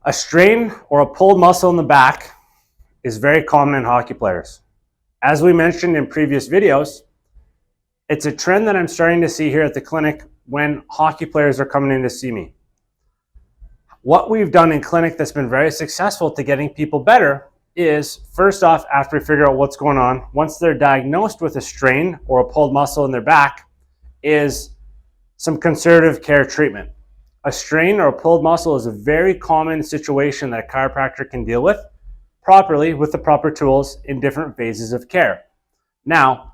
A strain or a pulled muscle in the back is very common in hockey players. As we mentioned in previous videos, it's a trend that I'm starting to see here at the clinic when hockey players are coming in to see me. What we've done in clinic that's been very successful to getting people better is, first off, after we figure out what's going on, once they're diagnosed with a strain or a pulled muscle in their back, is some conservative care treatment. A strain or a pulled muscle is a very common situation that a chiropractor can deal with properly with the proper tools in different phases of care. Now,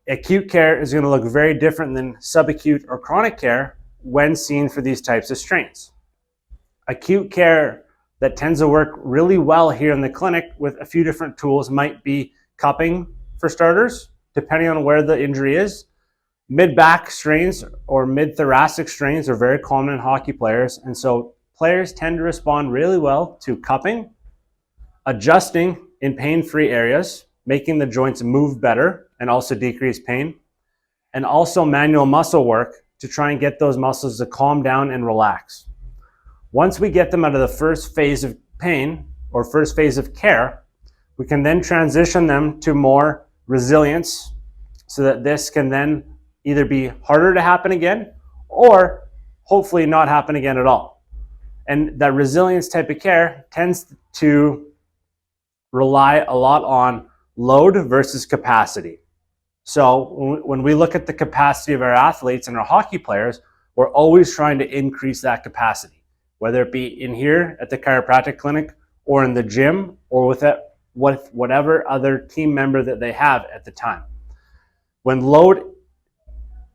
acute care is going to look very different than subacute or chronic care when seen for these types of strains. Acute care that tends to work really well here in the clinic with a few different tools might be cupping for starters, depending on where the injury is. Mid-back strains or mid-thoracic strains are very common in hockey players, and so players tend to respond really well to cupping, adjusting in pain-free areas, making the joints move better and also decrease pain, and also manual muscle work to try and get those muscles to calm down and relax. Once we get them out of the first phase of pain or first phase of care, we can then transition them to more resilience so that this can then either be harder to happen again or hopefully not happen again at all. And that resilience type of care tends to rely a lot on load versus capacity. So when we look at the capacity of our athletes and our hockey players, we're always trying to increase that capacity, whether it be in here at the chiropractic clinic or in the gym or with whatever other team member that they have at the time. When load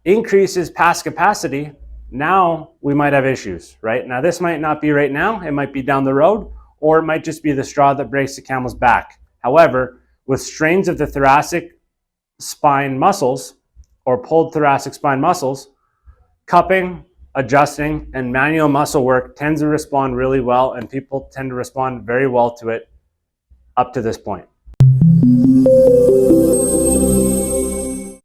increases past capacity, now we might have issues, right? Now this might not be right now, it might be down the road, or it might just be the straw that breaks the camel's back. However, with strains of the thoracic spine muscles or pulled thoracic spine muscles, cupping, adjusting, and manual muscle work tends to respond really well, and people tend to respond very well to it up to this point.